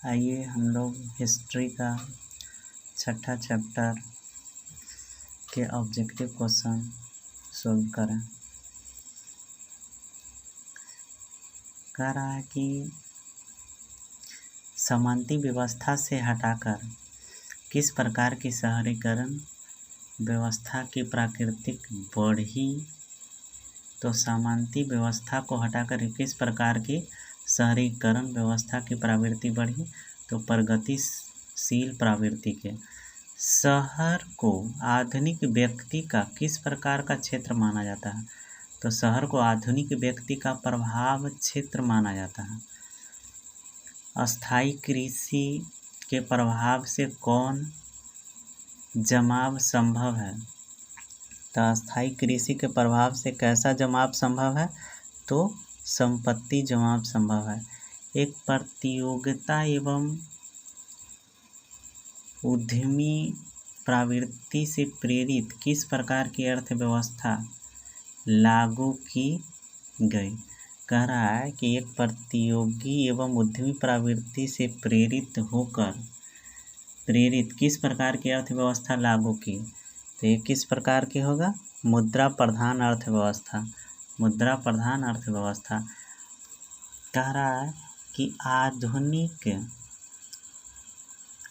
आइए हम लोग हिस्ट्री का छठा चैप्टर के ऑब्जेक्टिव क्वेश्चन सॉल्व करें। कह रहा है कि समांती व्यवस्था से हटाकर किस प्रकार की शहरीकरण व्यवस्था की प्राकृतिक बढ़ी। तो समांती व्यवस्था को हटाकर किस प्रकार की शहरीकरण व्यवस्था की प्रवृत्ति बढ़ी। तो प्रगतिशील प्रवृत्ति के शहर को आधुनिक व्यक्ति का किस प्रकार का क्षेत्र माना जाता है। तो शहर को आधुनिक व्यक्ति का प्रभाव क्षेत्र माना जाता है। अस्थायी कृषि के प्रभाव से कौन जमाव संभव है। तो अस्थायी कृषि के प्रभाव से कैसा जमाव संभव है। तो संपत्ति जमाव संभव है। एक प्रतियोगिता एवं उद्यमी प्रवृत्ति से प्रेरित किस प्रकार की अर्थव्यवस्था लागू की गई। कह रहा है कि एक प्रतियोगी एवं उद्यमी प्रवृत्ति से प्रेरित किस प्रकार की अर्थव्यवस्था लागू की। तो ये किस प्रकार की होगा। मुद्रा प्रधान अर्थव्यवस्था। मुद्रा प्रधान अर्थव्यवस्था। कह रहा है कि आधुनिक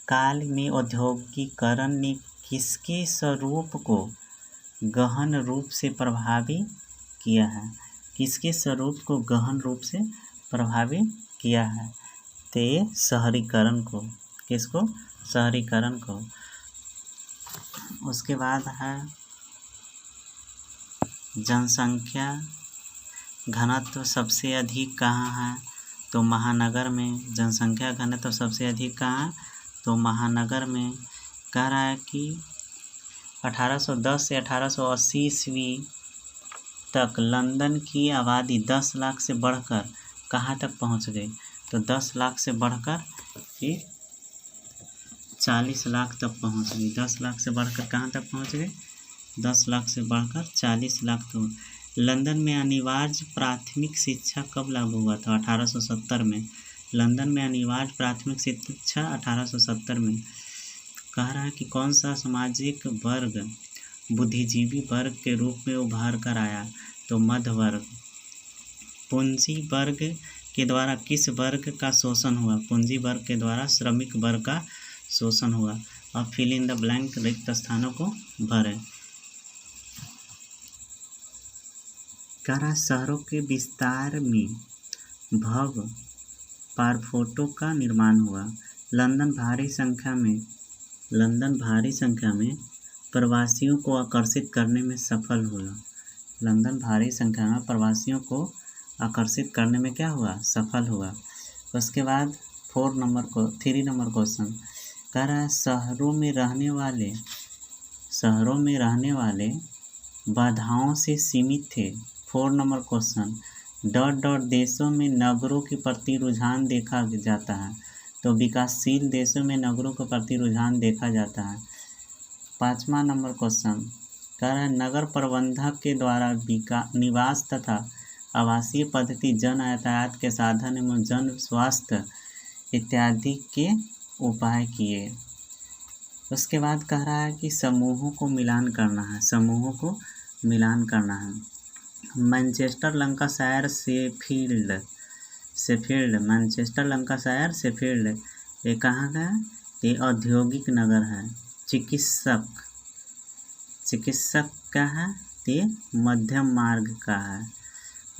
काल में औद्योगिकीकरण ने किसके स्वरूप को गहन रूप से प्रभावित किया है। किसके स्वरूप को गहन रूप से प्रभावित किया है। तो ये शहरीकरण को। किसको। शहरीकरण को। उसके बाद है जनसंख्या घनत्व सबसे अधिक कहाँ है। तो महानगर में। जनसंख्या घनत्व सबसे अधिक कहाँ है। तो महानगर में। कह रहा है कि 1810 से 1880 ईस्वी तक लंदन की आबादी 10 लाख से बढ़कर कहाँ तक पहुँच गई। तो 10 लाख से बढ़कर ये 40 लाख तक पहुँच गई। 10 लाख से बढ़कर कहाँ तक पहुँच गई। 10 लाख से बढ़कर 40 लाख तक। लंदन में अनिवार्य प्राथमिक शिक्षा कब लागू हुआ था। 1870 में। लंदन में अनिवार्य प्राथमिक शिक्षा 1870 में। कह रहा है कि कौन सा सामाजिक वर्ग बुद्धिजीवी वर्ग के रूप में उभर कर आया। तो मध्य वर्ग। पूंजी वर्ग के द्वारा किस वर्ग का शोषण हुआ। पूंजी वर्ग के द्वारा श्रमिक वर्ग का शोषण हुआ। अब फिल इन द ब्लैंक रिक्त स्थानों को भरें। कह रहा शहरों के विस्तार में भव्य पारफोटो का निर्माण हुआ। लंदन भारी संख्या में प्रवासियों को आकर्षित करने में सफल हुआ। लंदन भारी संख्या में प्रवासियों को आकर्षित करने में क्या हुआ। सफल हुआ। उसके बाद 3 नंबर क्वेश्चन। कह रहा है शहरों में रहने वाले बाधाओं से सीमित थे। 4 नंबर क्वेश्चन। देशों में नगरों के प्रति रुझान देखा जाता है। तो विकासशील देशों में नगरों के प्रति रुझान देखा जाता है। 5वां नंबर क्वेश्चन। कह रहा है नगर प्रबंधक के द्वारा निवास तथा आवासीय पद्धति जन यातायात के साधन एवं जन स्वास्थ्य इत्यादि के उपाय किए। उसके बाद कह रहा है कि समूहों को मिलान करना है। मैनचेस्टर लंकाशायर शेफील्ड ये कहाँ का है। ये औद्योगिक नगर है। चिकित्सक का है। ये मध्यम मार्ग का है।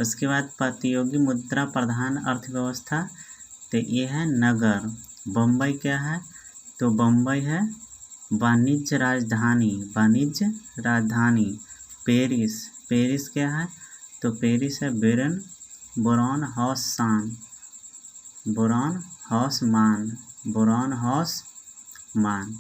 उसके बाद प्रतियोगी मुद्रा प्रधान अर्थव्यवस्था। तो ये है नगर। बम्बई क्या है। तो बम्बई है वाणिज्य राजधानी। पेरिस क्या है। तो पेरिस है बोरॉन हाउस मान।